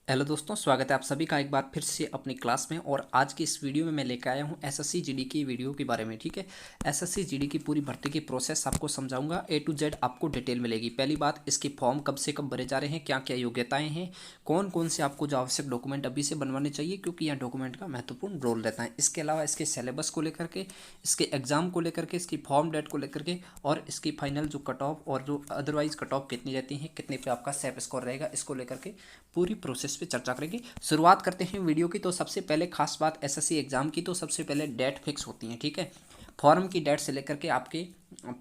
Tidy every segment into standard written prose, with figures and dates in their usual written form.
Hello दोस्तों, स्वागत है आप सभी का एक बार फिर से अपनी क्लास में। और आज की इस वीडियो में मैं लेकर आया हूँ एसएससी जीडी की वीडियो के बारे में। ठीक है, एसएससी जीडी की पूरी भर्ती की प्रोसेस आपको समझाऊंगा, ए टू जेड आपको डिटेल मिलेगी। पहली बात, इसके फॉर्म कब से कब भरे जा रहे हैं, क्या क्या योग्यताएं हैं, कौन कौन से आपको जो आवश्यक डॉक्यूमेंट अभी से बनवाने चाहिए, क्योंकि यहाँ डॉक्यूमेंट का महत्वपूर्ण रोल रहता है। इसके अलावा इसके सिलेबस को लेकर के, इसके एग्जाम को लेकर के, इसकी फॉर्म डेट को लेकर के, और इसकी फाइनल जो कट ऑफ और जो अदरवाइज कट ऑफ कितनी रहती है, कितने पे आपका सेफ स्कोर रहेगा, इसको लेकर के पूरी प्रोसेस पे चर्चा करेंगे। शुरुआत करते हैं वीडियो की। तो सबसे पहले खास बात एसएससी एग्जाम की, तो सबसे पहले डेट फिक्स होती है। ठीक है, फॉर्म की डेट से लेकर के आपके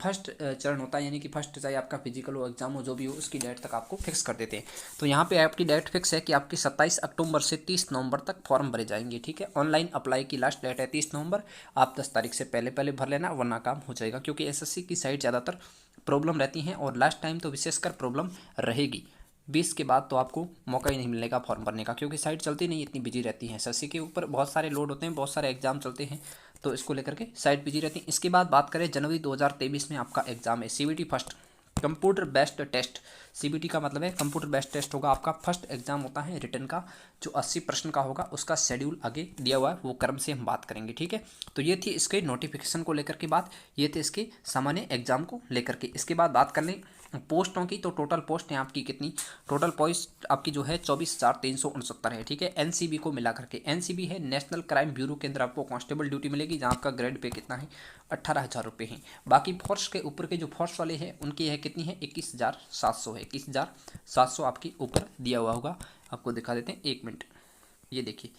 फर्स्ट चरण होता है, यानी कि फर्स्ट चाहे आपका फिजिकल हो, एग्जाम हो, जो भी हो, उसकी डेट तक आपको फिक्स कर देते हैं। तो यहाँ पे आपकी डेट फिक्स है कि आपकी 27 अक्टूबर से 30 नवंबर तक फॉर्म भरे जाएंगे। ठीक है, ऑनलाइन अप्लाई की लास्ट डेट है 30 नवंबर। आप 10 तारीख से पहले पहले भर लेना, वरना काम हो जाएगा, क्योंकि एसएससी की साइट ज़्यादातर प्रॉब्लम रहती हैं और लास्ट टाइम तो विशेषकर प्रॉब्लम रहेगी। 20 के बाद तो आपको मौका ही नहीं मिलेगा फॉर्म भरने का, क्योंकि साइट चलती नहीं, इतनी बिजी रहती है। एसएससी के ऊपर बहुत सारे लोड होते हैं, बहुत सारे एग्जाम चलते हैं, तो इसको लेकर के साइट बिजी रहती है। इसके बाद बात करें, जनवरी 2023 में आपका एग्जाम है CBT first computer based test. CBT का मतलब है कंप्यूटर बेस्ड टेस्ट होगा आपका। फर्स्ट एग्जाम होता है रिटर्न का, जो 80 प्रश्न का होगा, उसका शेड्यूल आगे दिया हुआ है, वो क्रम से हम बात करेंगे। ठीक है, तो ये थी इसके नोटिफिकेशन को लेकर के बात, ये थे इसके सामान्य एग्जाम को लेकर के। इसके बाद बात कर लें पोस्टों की, तो टोटल पोस्ट है आपकी कितनी, टोटल पोस्ट आपकी जो है 24,369 है। ठीक है, एनसीबी को मिला करके, एनसीबी है नेशनल क्राइम ब्यूरो के अंदर आपको कांस्टेबल ड्यूटी मिलेगी, जहां आपका ग्रेड पे कितना है, 18,000 रुपये है। बाकी फोर्स के ऊपर के जो फोर्स वाले हैं उनकी है कितनी है, 21,700 है। 21,700 आपकी ऊपर दिया हुआ होगा, आपको दिखा देते हैं, एक मिनट। ये देखिए,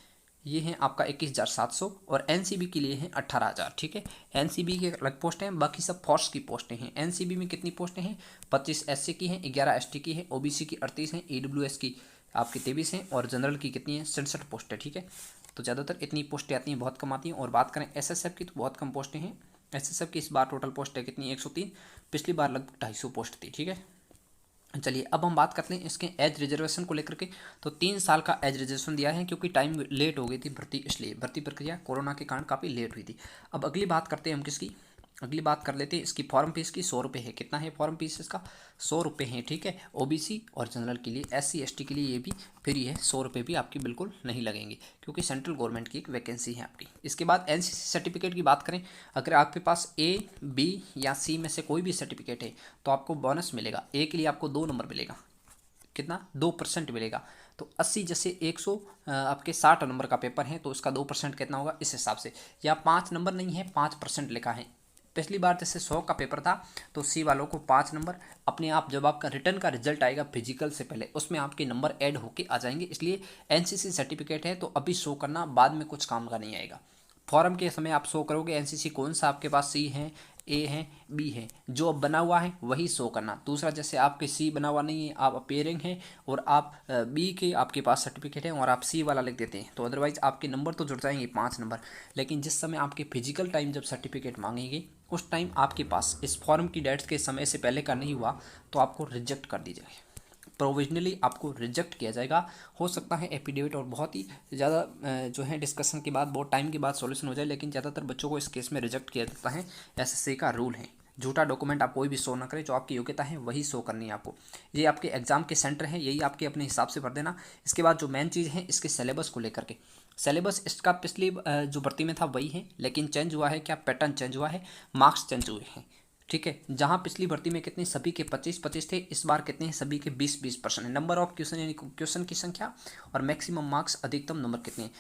ये है आपका 21,700 और एनसीबी के लिए है 18,000। ठीक है, एनसीबी के अलग पोस्ट हैं, बाकी सब फोर्स की पोस्टें हैं। एनसीबी में कितनी पोस्टें हैं, 25 एससी की हैं, 11 एसटी की है, ओबीसी की 38 हैं, ईडब्ल्यूएस की आपकी 23 हैं, और जनरल की कितनी है, 67 पोस्ट है। ठीक है, तो ज़्यादातर इतनी पोस्टें आती हैं, बहुत कम आती हैं। और बात करें एसएसएफ की, तो बहुत कम पोस्टें हैं। एसएसएफ की इस बार टोटल पोस्ट है कितनी, 103, पिछली बार लगभग 250 पोस्ट थी। ठीक है, चलिए अब हम बात करते हैं इसके एज रिजर्वेशन को लेकर के। तो 3 साल का एज रिजर्वेशन दिया है, क्योंकि टाइम लेट हो गई थी भर्ती, इसलिए भर्ती प्रक्रिया कोरोना के कारण काफ़ी लेट हुई थी। अब अगली बात करते हैं हम किसकी, अगली बात कर लेते हैं इसकी फॉर्म फीस की। 100 रुपये है, कितना है फॉर्म फीस इसका, 100 रुपये है। ठीक है, ओबीसी और जनरल के लिए, एससी एसटी के लिए ये भी फ्री है, 100 रुपये भी आपकी बिल्कुल नहीं लगेंगे, क्योंकि सेंट्रल गवर्नमेंट की एक वैकेंसी है आपकी। इसके बाद एनसीसी सर्टिफिकेट की बात करें, अगर आपके पास ए, बी या सी में से कोई भी सर्टिफिकेट है, तो आपको बोनस मिलेगा। ए के लिए आपको 2 नंबर मिलेगा, कितना, 2% मिलेगा। तो 80 जैसे 100 आपके 60 नंबर का पेपर है, तो उसका 2% कितना होगा इस हिसाब से। या 5 नंबर नहीं है, 5% लिखा है। पिछली बार जैसे 100 का पेपर था, तो सी वालों को 5 नंबर अपने आप, जब आपका रिटर्न का रिजल्ट आएगा फिजिकल से पहले, उसमें आपके नंबर ऐड होके आ जाएंगे। इसलिए एनसीसी सर्टिफिकेट है तो अभी शो करना, बाद में कुछ काम का नहीं आएगा। फॉर्म के समय आप शो करोगे एनसीसी कौन सा आपके पास, सी है, ए है, बी है, जो अब बना हुआ है वही शो करना। दूसरा, जैसे आपके सी बना हुआ नहीं है, आप अपेयरिंग हैं और आप बी के आपके पास सर्टिफिकेट है और आप सी वाला लिख देते हैं, तो अदरवाइज आपके नंबर तो जुड़ जाएंगे 5 नंबर। लेकिन जिस समय आपके फिजिकल टाइम जब सर्टिफिकेट मांगेंगे, उस टाइम आपके पास इस फॉर्म की डेट्स के समय से पहले का नहीं हुआ, तो आपको रिजेक्ट कर दी जाएगी, प्रोविजनली आपको रिजेक्ट किया जाएगा। हो सकता है एफिडेविट और बहुत ही ज़्यादा जो है डिस्कशन के बाद, बहुत टाइम के बाद सॉल्यूशन हो जाए, लेकिन ज़्यादातर बच्चों को इस केस में रिजेक्ट किया जाता है। एसएससी का रूल है, झूठा डॉक्यूमेंट आप कोई भी शो ना करें, जो आपकी योग्यता है वही शो करनी है आपको। ये आपके एग्जाम के सेंटर हैं, यही आपके अपने हिसाब से भर देना। इसके बाद जो मेन चीज़ है, इसके सिलेबस को लेकर के, सिलेबस इसका पिछली जो भर्ती में था वही है, लेकिन चेंज हुआ है क्या, पैटर्न चेंज हुआ है, मार्क्स चेंज हुए हैं। ठीक है, जहां पिछली भर्ती में कितने, सभी के 25-25 थे, इस बार कितने हैं, सभी के 20-20% है। नंबर ऑफ क्वेश्चन यानी क्वेश्चन की संख्या और मैक्सिमम मार्क्स, अधिकतम नंबर कितने हैं।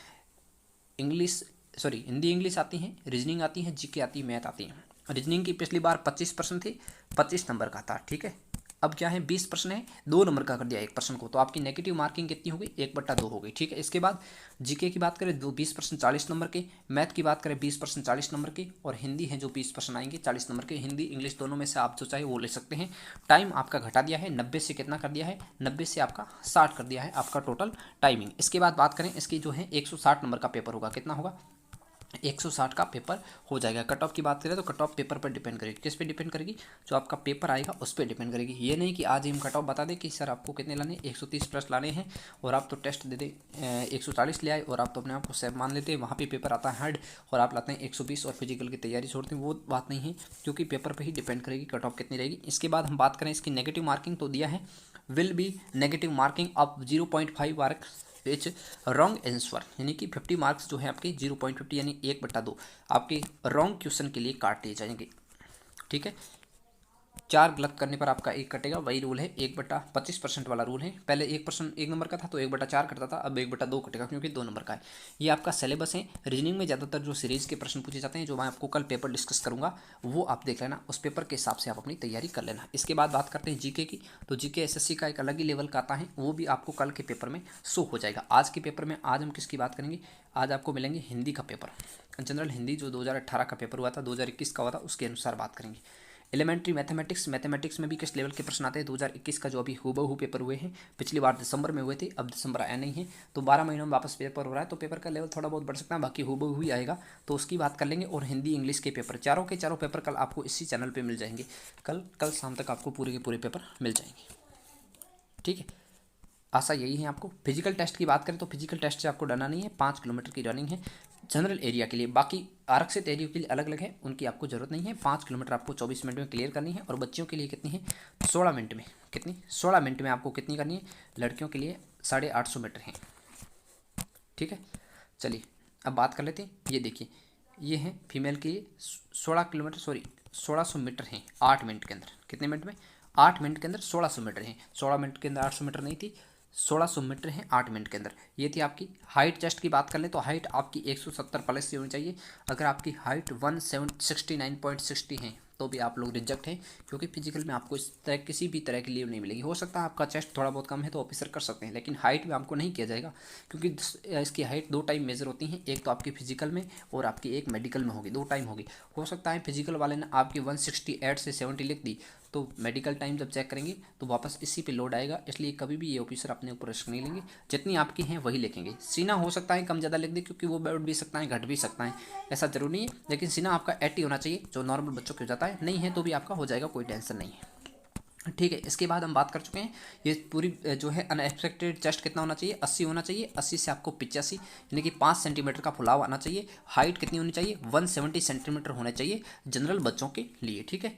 इंग्लिश, सॉरी, हिंदी इंग्लिश आती है, रीजनिंग आती है, जीके आती है, मैथ आती है। रीजनिंग की पिछली बार 25% थी, 25 नंबर का था। ठीक है, अब क्या है, 20% है, 2 नंबर का कर दिया 1% को, तो आपकी नेगेटिव मार्किंग कितनी हो गई, 1/2 हो गई। ठीक है, इसके बाद जीके की बात करें, 20% 40 नंबर के, मैथ की बात करें 20% 40 नंबर के, और हिंदी है जो 20% आएंगे 40 नंबर के। हिंदी इंग्लिश दोनों में से आप जो चाहे वो ले सकते हैं। टाइम आपका घटा दिया है, 90 से कितना कर दिया है, 90 से आपका 60 कर दिया है आपका टोटल टाइमिंग। इसके बाद बात करें इसकी, जो है 160 नंबर का पेपर होगा, कितना होगा, 160 का पेपर हो जाएगा। कट ऑफ की बात करें तो कट ऑफ पेपर पर डिपेंड करेगी, किस पे डिपेंड करेगी, जो आपका पेपर आएगा उस पर डिपेंड करेगी। ये नहीं कि आज ही हम कट ऑफ बता दें कि सर आपको कितने लाने, 130 प्लस लाने हैं, और आप तो टेस्ट दे दें 140 ले आए, और आप तो अपने आप को सेफ मान लेते हैं, वहाँ पे पेपर आता है हार्ड और आप लाते हैं 120 और फिजिकल की तैयारी छोड़ते हैं, वो बात नहीं है, क्योंकि पेपर पर ही डिपेंड करेगी कट ऑफ कितनी रहेगी। इसके बाद हम बात करें इसकी नेगेटिव मार्किंग, तो दिया है will be negative marking of 0.5 marks which wrong answer, यानी कि 50 मार्क्स जो है आपके 0.50 यानी 1/2 आपके रॉन्ग क्वेश्चन के लिए काट दिए जाएंगे। ठीक है, 4 गलत करने पर आपका 1 कटेगा, वही रूल है 1/25% वाला रूल है। पहले 1% 1 नंबर का था तो 1/4 कटता था, अब 1/2 कटेगा क्योंकि 2 नंबर का है। ये आपका सिलेबस है। रीजनिंग में ज़्यादातर जो सीरीज के प्रश्न पूछे जाते हैं, जो मैं आपको कल पेपर डिस्कस करूंगा, वो आप देख लेना, उस पेपर के हिसाब से आप अपनी तैयारी कर लेना। इसके बाद बात करते हैं जीके की। तो जीके एसएससी का एक अलग ही लेवल का आता है, वो भी आपको कल के पेपर में शो हो जाएगा। आज के पेपर में आज हम किसकी बात करेंगे, आज आपको मिलेंगे हिंदी का पेपर, जनरल हिंदी जो 2018 का पेपर हुआ था, 2021 का हुआ था, उसके अनुसार बात करेंगे। एलिमेंट्री मैथमेटिक्स में भी किस लेवल के प्रश्न आते हैं, 2021 का जो अभी हूबहू पेपर हुए हैं, पिछली बार दिसंबर में हुए थे, अब दिसंबर आया नहीं है, तो 12 महीनों में वापस पेपर हो रहा है, तो पेपर का लेवल थोड़ा बहुत बढ़ सकता है, बाकी हूबहू ही आएगा, तो उसकी बात कर लेंगे। और हिंदी इंग्लिश के पेपर, चारों के चारों पेपर कल आपको इसी चैनल पर मिल जाएंगे। कल शाम तक आपको पूरे के पूरे पेपर मिल जाएंगे। ठीक है, आशा यही है आपको। फिजिकल टेस्ट की बात करें तो फिजिकल टेस्ट से आपको डरना नहीं है, 5 किलोमीटर की रनिंग है जनरल एरिया के लिए, बाकी आरक्षित एरिया के लिए अलग अलग है, उनकी आपको जरूरत नहीं है। 5 किलोमीटर आपको 24 मिनट में क्लियर करनी है, और बच्चियों के लिए कितनी है, 16 मिनट में। कितनी, 16 मिनट में आपको कितनी करनी है, लड़कियों के लिए 850 मीटर है। ठीक है, चलिए अब बात कर लेते हैं। ये देखिए, ये है फीमेल के लिए 1600 मीटर हैं 8 मिनट के अंदर। कितने मिनट में, 8 मिनट के अंदर 1600 मीटर हैं। 16 मिनट के अंदर 800 मीटर नहीं थी, 1600 मीटर है 8 मिनट के अंदर। ये थी आपकी हाइट। चेस्ट की बात कर ले तो हाइट आपकी 170 प्लस से होनी चाहिए। अगर आपकी हाइट 169.60 है तो भी आप लोग रिजेक्ट हैं, क्योंकि फिजिकल में आपको इस तरह किसी भी तरह की लीव नहीं मिलेगी। हो सकता है आपका चेस्ट थोड़ा बहुत कम है तो ऑफिसर कर सकते हैं, लेकिन हाइट में आपको नहीं किया जाएगा, क्योंकि इसकी हाइट 2 टाइम मेजर होती हैं, एक तो आपकी फिजिकल में और आपकी एक मेडिकल में होगी, 2 टाइम होगी। हो सकता है फिजिकल वाले ने आपकी 168 से 70 लिख दी, तो मेडिकल टाइम जब चेक करेंगे तो वापस इसी पे लोड आएगा, इसलिए कभी भी ये ऑफिसर अपने ऊपर रिस्क नहीं लेंगे, जितनी आपकी हैं वही लिखेंगे। सीना हो सकता है कम ज़्यादा लिख दे, क्योंकि वो बढ़ भी सकता है घट भी सकता है, ऐसा जरूरी नहीं है, लेकिन सीना आपका 80 होना चाहिए, जो नॉर्मल बच्चों को हो जाता है। नहीं है तो भी आपका हो जाएगा, कोई टेंशन नहीं है। ठीक है, इसके बाद हम बात कर चुके हैं, ये पूरी जो है अनएक्सपेक्टेड चेस्ट कितना होना चाहिए, 80 होना चाहिए। 80 से आपको 85 यानी कि 5 सेंटीमीटर का फुलाव आना चाहिए। हाइट कितनी होनी चाहिए, 170 सेंटीमीटर होना चाहिए जनरल बच्चों के लिए। ठीक है,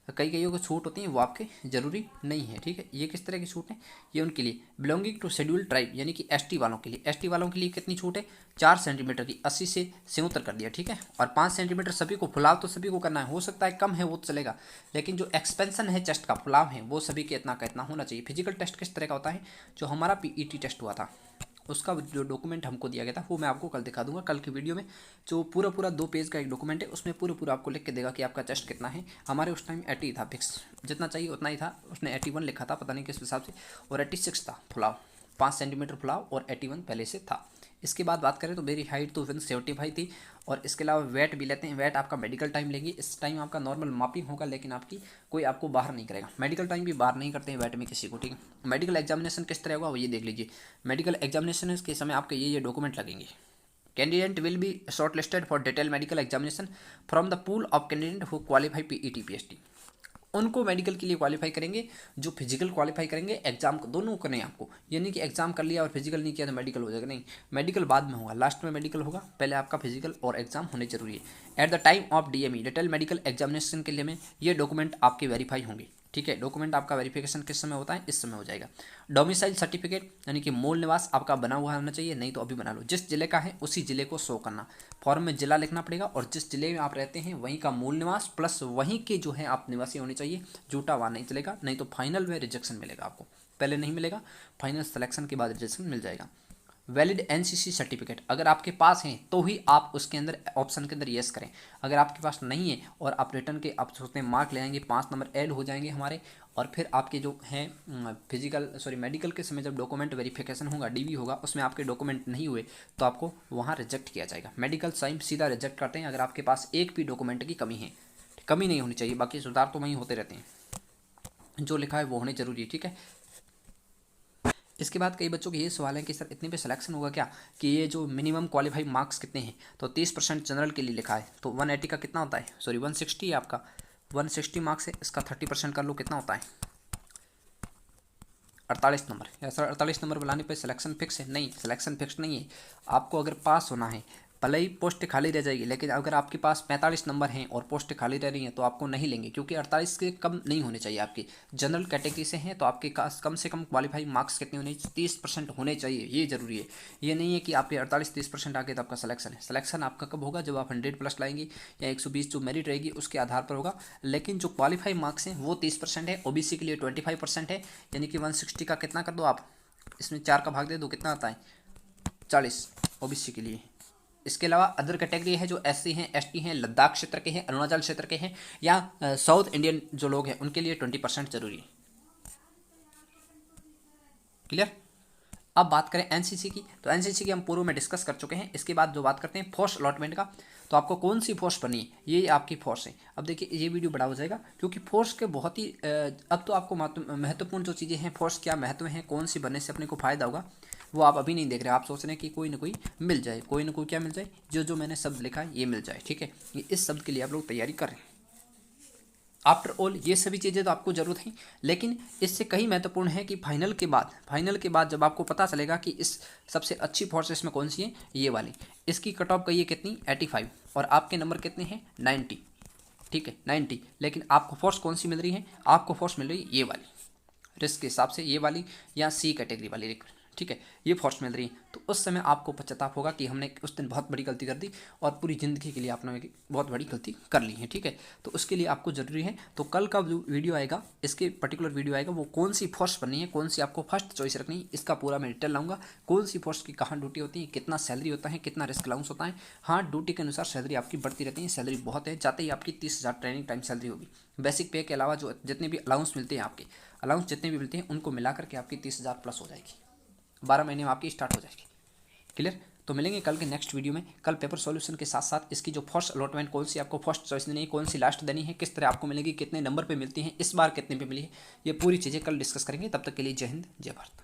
कई कईयों को छूट होती है, वो आपके जरूरी नहीं है। ठीक है, ये किस तरह की छूट है, ये उनके लिए बिलोंगिंग टू शेड्यूल ट्राइब यानी कि एसटी वालों के लिए। एसटी वालों के लिए कितनी छूट है, 4 सेंटीमीटर की, 80 से 77 कर दिया। ठीक है, और 5 सेंटीमीटर सभी को, फुलाव तो सभी को करना है, हो सकता है कम है वो तो चलेगा, लेकिन जो एक्सपेंशन है चेस्ट का, फुलाव है, वो सभी के इतना का इतना होना चाहिए। फिजिकल टेस्ट किस तरह का होता है, जो हमारा पीईटी टेस्ट हुआ था उसका जो डॉक्यूमेंट हमको दिया गया था वो मैं आपको कल दिखा दूंगा, कल की वीडियो में। जो पूरा 2 पेज का एक डॉक्यूमेंट है, उसमें पूरा आपको लिख के देगा कि आपका चेस्ट कितना है। हमारे उस टाइम 80 था फिक्स, जितना चाहिए उतना ही था, उसने 81 लिखा था, पता नहीं किस हिसाब से, और 86 था फुलाव, 5 सेंटीमीटर फुलाव, और 81 पहले से था। इसके बाद बात करें तो मेरी हाइट तो 175 थी, और इसके अलावा वेट भी लेते हैं। वेट आपका मेडिकल टाइम लेंगे, इस टाइम आपका नॉर्मल मापिंग होगा, लेकिन आपकी कोई आपको बाहर नहीं करेगा। मेडिकल टाइम भी बाहर नहीं करते हैं वेट में किसी को। ठीक है, मेडिकल एग्जामिनेशन किस तरह होगा वो ये देख लीजिए। मेडिकल एग्जामिनेशन के समय आपके ये डॉक्यूमेंट लगेंगे। Candidate will be short listed for detail medical examination from the pool of candidate who qualify PET PhD. उनको मेडिकल के लिए क्वालिफाई करेंगे जो फिजिकल क्वालिफाई करेंगे, एग्जाम को दोनों को नहीं आपको, यानी कि एग्जाम कर लिया और फिजिकल नहीं किया तो मेडिकल हो जाएगा, नहीं, मेडिकल बाद में होगा, लास्ट में मेडिकल होगा, पहले आपका फिजिकल और एग्जाम होने जरूरी है। At the time of DME detail medical examination के लिए में ये डॉक्यूमेंट आपके वेरीफाई होंगे। ठीक है, डॉक्यूमेंट आपका वेरिफिकेशन किस समय होता है, इस समय हो जाएगा। डोमिसाइल सर्टिफिकेट यानी कि मूल निवास आपका बना हुआ होना चाहिए, नहीं तो अभी बना लो। जिस जिले का है उसी जिले को शो करना, फॉर्म में जिला लिखना पड़ेगा, और जिस जिले में आप रहते हैं वहीं का मूल निवास प्लस वहीं के जो है आप निवासी होने चाहिए। झूठा वहाँ नहीं चलेगा, नहीं तो फाइनल में रिजेक्शन मिलेगा आपको, पहले नहीं मिलेगा, फाइनल सिलेक्शन के बाद रिजेक्शन मिल जाएगा। वैलिड एनसीसी सर्टिफिकेट अगर आपके पास है तो ही आप उसके अंदर ऑप्शन के अंदर यस करें। अगर आपके पास नहीं है और आप रिटर्न के आप सोचते हैं मार्क ले आएंगे, 5 नंबर ऐड हो जाएंगे हमारे, और फिर आपके जो हैं मेडिकल के समय जब डॉक्यूमेंट वेरिफिकेशन होगा, डीवी होगा, उसमें आपके डॉक्यूमेंट नहीं हुए तो आपको वहाँ रिजेक्ट किया जाएगा। मेडिकल साइन सीधा रिजेक्ट करते हैं अगर आपके पास एक भी डॉक्यूमेंट की कमी है। कमी नहीं होनी चाहिए, बाकी सुधार तो वहीं होते रहते हैं, जो लिखा है वो होने जरूरी है। ठीक है, इसके बाद कई बच्चों के ये सवाल है कि सर इतने पे सिलेक्शन होगा क्या, कि ये जो मिनिमम क्वालिफाई मार्क्स कितने हैं, तो 30% जनरल के लिए लिखा है, तो 180 का कितना होता है, 160 है आपका, 160 मार्क्स है, इसका 30% कर लो, कितना होता है 48 नंबर। या सर 48 नंबर बुलाने पे सिलेक्शन फिक्स है, नहीं, सिलेक्शन फिक्स नहीं है। आपको अगर पास होना है भले ही पोस्ट खाली रह जाएगी, लेकिन अगर आपके पास 45 नंबर हैं और पोस्ट खाली रह रही हैं तो आपको नहीं लेंगे, क्योंकि 48 के कम नहीं होने चाहिए। आपकी जनरल कैटेगरी से हैं तो आपके पास कम से कम क्वालिफाई मार्क्स कितने होने, 30% होने चाहिए, ये जरूरी है। ये नहीं है कि आपके 48-30% आ गए तो आपका सिलेक्शन है। सिलेक्शन आपका कब होगा, जब आप 100+ लाएंगे या 120 जो मेरिट रहेगी उसके आधार पर होगा। लेकिन जो क्वालिफाई मार्क्स हैं वो 30% है। ओबीसी के लिए 25% है, यानी कि 160 का कितना कर दो आप, इसमें 4 का भाग दे दो, कितना आता है 40 ओबीसी के लिए। इसके अलावा अदर कैटेगरी है जो एससी हैं, एसटी हैं, लद्दाख क्षेत्र के हैं, अरुणाचल क्षेत्र के हैं, या साउथ इंडियन जो लोग हैं उनके लिए 20% जरूरी है। क्लियर। अब बात करें एनसीसी की, तो एनसीसी की हम पूर्व में डिस्कस कर चुके हैं। इसके बाद जो बात करते हैं फोर्स अलॉटमेंट का, तो आपको कौन सी फोर्स बनी है, ये आपकी फोर्स है। अब देखिए ये वीडियो बड़ा हो जाएगा क्योंकि फोर्स के बहुत ही अब तो आपको महत्वपूर्ण जो चीज़ें हैं, फोर्स क्या महत्व है, कौन सी बनने से अपने को फायदा होगा, वो आप अभी नहीं देख रहे। आप सोच रहे हैं कि कोई ना कोई मिल जाए, कोई ना कोई क्या मिल जाए, जो मैंने शब्द लिखा है ये मिल जाए। ठीक है, ये इस शब्द के लिए आप लोग तैयारी कर रहे हैं। आफ्टर ऑल ये सभी चीज़ें तो आपको ज़रूरत है, लेकिन इससे कहीं महत्वपूर्ण है कि फाइनल के बाद जब आपको पता चलेगा कि इस सबसे अच्छी फोर्स इसमें कौन सी है, ये वाली, इसकी कट ऑफ कहिए कितनी 85 और आपके नंबर कितने हैं 90। ठीक है 90, लेकिन आपको फोर्स कौन सी मिल रही है, आपको फोर्स मिल रही है ये वाली, रिस्क के हिसाब से ये वाली या सी कैटेगरी वाली। ठीक है, ये फोर्स मिल रही है, तो उस समय आपको पश्चाताप होगा कि हमने उस दिन बहुत बड़ी गलती कर दी और पूरी ज़िंदगी के लिए आपने बहुत बड़ी गलती कर ली है। ठीक है, तो उसके लिए आपको ज़रूरी है, तो कल का जो वीडियो आएगा, इसके पर्टिकुलर वीडियो आएगा, वो कौन सी फोर्स बननी है, कौन सी आपको फर्स्ट चॉइस रखनी है, इसका पूरा मैं डिटेल लाऊंगा। कौन सी फोर्स की कहाँ ड्यूटी होती है, कितना सैलरी होता है, कितना रिस्क अलाउंस होता है। हाँ, ड्यूटी के अनुसार सैलरी आपकी बढ़ती रहती है, सैलरी बहुत है, जाते ही आपकी 30,000 ट्रेनिंग टाइम सैलरी होगी। बेसिक पे के अलावा जो जितने भी अलाउंस मिलते हैं, आपके अलाउंस जितने भी मिलते हैं उनको मिला करके आपकी 30,000+ हो जाएगी, 12 महीने में आपकी स्टार्ट हो जाएगी। क्लियर। तो मिलेंगे कल के नेक्स्ट वीडियो में। कल पेपर सॉल्यूशन के साथ साथ इसकी जो फर्स्ट अलॉटमेंट कौन सी आपको फर्स्ट चॉइस देनी है, कौन सी लास्ट देनी है, किस तरह आपको मिलेगी, कितने नंबर पे मिलती है, इस बार कितने पे मिली है, ये पूरी चीज़ें कल डिस्कस करेंगे। तब तक के लिए जय हिंद जय भारत।